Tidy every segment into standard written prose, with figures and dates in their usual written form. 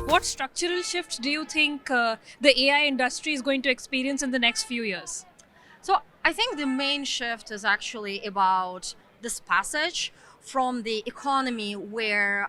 What structural shifts do you think the AI industry is going to experience in the next few years? So I think the main shift is actually about this passage from the economy where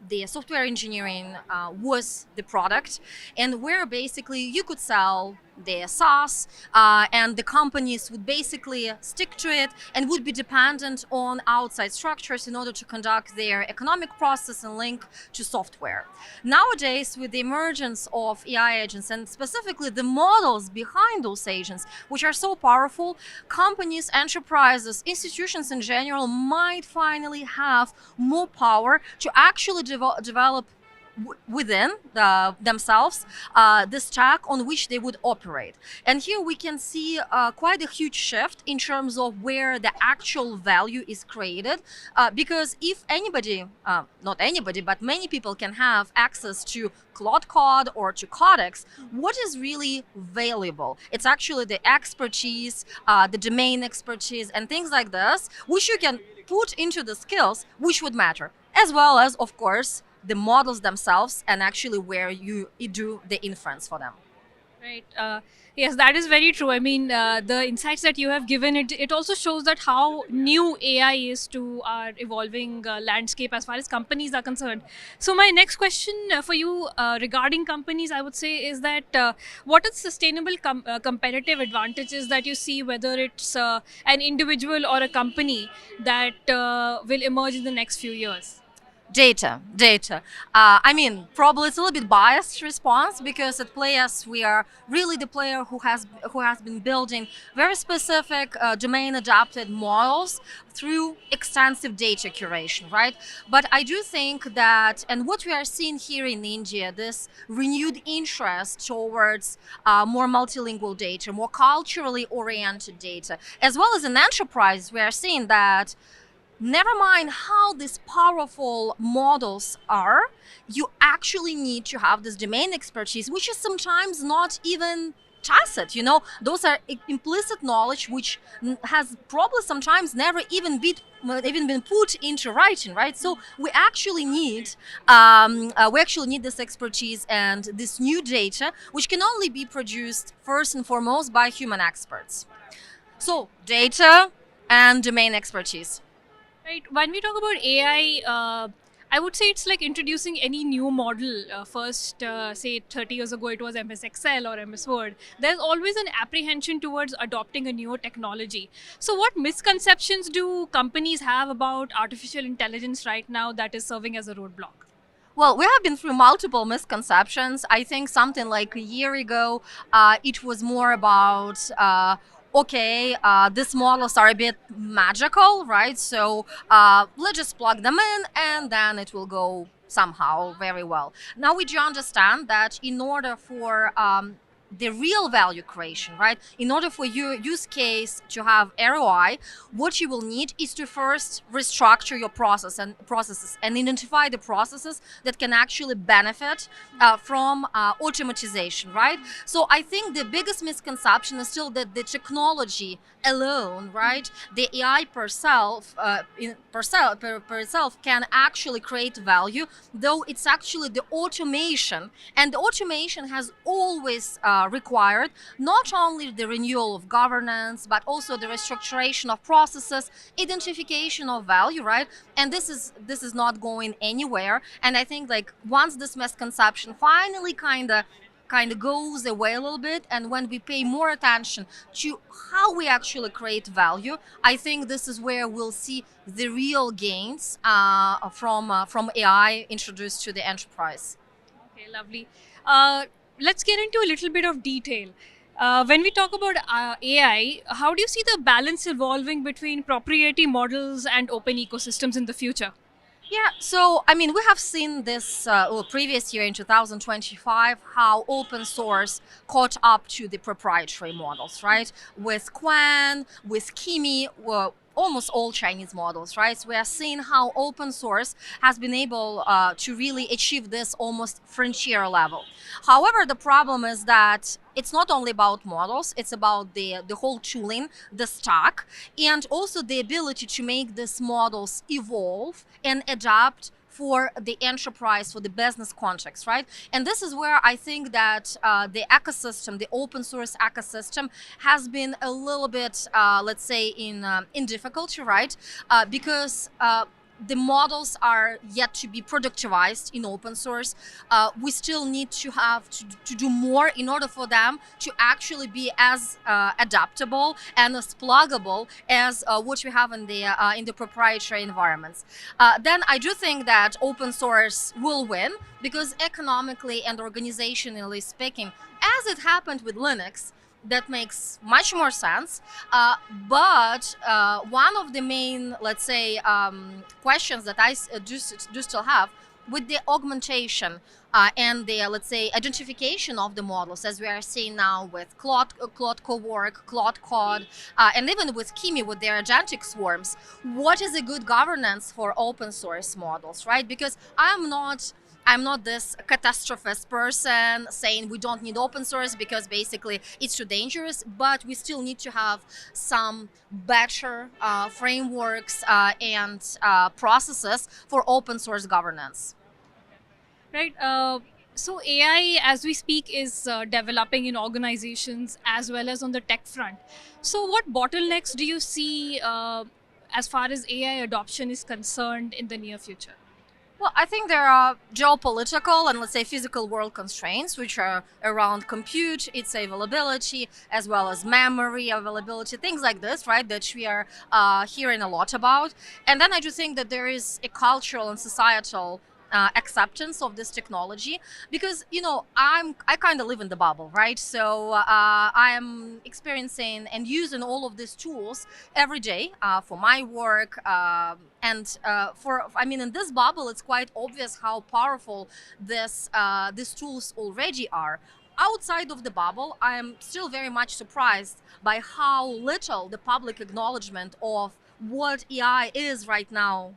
the software engineering was the product, and where basically you could sell the SaaS, and the companies would basically stick to it and would be dependent on outside structures in order to conduct their economic process and link to software. Nowadays, with the emergence of AI agents and specifically the models behind those agents, which are so powerful, companies, enterprises, institutions in general might finally have more power to actually develop within themselves the stack on which they would operate. And here we can see quite a huge shift in terms of where the actual value is created. Because if anybody, not anybody, but many people can have access to Claude Code or to Codex, what is really valuable? It's actually the expertise, the domain expertise, and things like this, which you can put into the skills which would matter, as well as, of course, the models themselves and actually where you do the inference for them. Right. Yes, that is very true. I mean, the insights that you have given it also shows that how new AI is to our evolving landscape as far as companies are concerned. So, my next question for you regarding companies, I would say, is that what are sustainable competitive advantages that you see, whether it's an individual or a company that will emerge in the next few years? Data. I mean, probably it's a little bit biased response because at Pleias we are really the player who has been building very specific domain adapted models through extensive data curation, right? But I do think that, and what we are seeing here in India, this renewed interest towards more multilingual data, more culturally oriented data, as well as in enterprise, we are seeing that never mind how these powerful models are, you actually need to have this domain expertise, which is sometimes not even tacit. Those are implicit knowledge which has probably sometimes never even been put into writing, right? So we actually need this expertise and this new data, which can only be produced first and foremost by human experts. So data and domain expertise. Right. When we talk about AI, I would say it's like introducing any new model. First, say 30 years ago, it was MS Excel or MS Word. There's always an apprehension towards adopting a newer technology. So, what misconceptions do companies have about artificial intelligence right now that is serving as a roadblock? Well, we have been through multiple misconceptions. I think something like a year ago, it was more about, okay, these models are a bit magical, right? So let's just plug them in and then it will go somehow very well. Now we do understand that in order for the real value creation, right? In order for your use case to have ROI, what you will need is to first restructure your processes and identify the processes that can actually benefit from automatization, right? So I think the biggest misconception is still that the technology alone, right, the AI per itself can actually create value, though it's actually the automation, and the automation has always required not only the renewal of governance but also the restructuration of processes, identification of value, right? And this is not going anywhere. And I think like once this misconception finally kind of goes away a little bit, and when we pay more attention to how we actually create value, I think this is where we'll see the real gains from AI introduced to the enterprise. Okay, lovely. Let's get into a little bit of detail. When we talk about AI, how do you see the balance evolving between proprietary models and open ecosystems in the future? Yeah, so I mean, we have seen this previous year in 2025 how open source caught up to the proprietary models, right? With Quan, with Kimi, almost all Chinese models, right? So we are seeing how open source has been able to really achieve this almost frontier level. However, the problem is that it's not only about models, it's about the whole tooling, the stack, and also the ability to make these models evolve and adapt for the enterprise, for the business context, right? And this is where I think that the ecosystem, the open source ecosystem, has been a little bit, let's say, in difficulty, right? Because the models are yet to be productivized in open source. We still need to have to do more in order for them to actually be as adaptable and as pluggable as what we have in the proprietary environments. Then I do think that open source will win, because economically and organizationally speaking, as it happened with Linux, that makes much more sense. But one of the main, let's say, questions that I do still have with the augmentation and the, let's say, identification of the models, as we are seeing now with Claude Cowork, Claude Code, and even with Kimi with their agentic swarms, what is a good governance for open source models, right? Because I'm not this catastrophist person saying we don't need open source because basically it's too dangerous, but we still need to have some better frameworks and processes for open source governance. Right. So AI, as we speak, is developing in organizations as well as on the tech front. So what bottlenecks do you see as far as AI adoption is concerned in the near future? Well, I think there are geopolitical and, let's say, physical world constraints, which are around compute, its availability, as well as memory availability, things like this, right? That we are hearing a lot about. And then I do think that there is a cultural and societal acceptance of this technology, because I kind of live in the bubble, right? So I am experiencing and using all of these tools every day for my work, and for I mean, in this bubble, it's quite obvious how powerful these tools already are. Outside of the bubble, I am still very much surprised by how little the public acknowledgement of what AI is right now,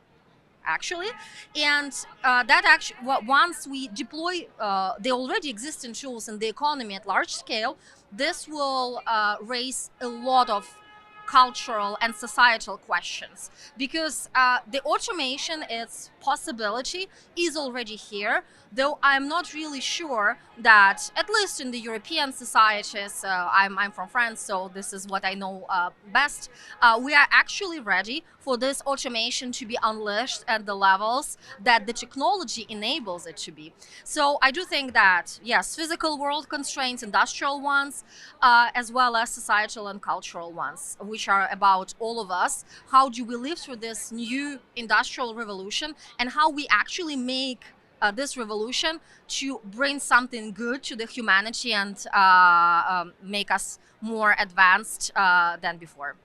actually. And that actually, once we deploy the already existing tools in the economy at large scale, this will raise a lot of cultural and societal questions, because the automation, its possibility is already here, though I'm not really sure that, at least in the European societies, I'm from France, so this is what I know best, we are actually ready for this automation to be unleashed at the levels that the technology enables it to be. So I do think that, yes, physical world constraints, industrial ones, as well as societal and cultural ones, which are about all of us. How do we live through this new industrial revolution, and how we actually make this revolution to bring something good to the humanity and make us more advanced than before.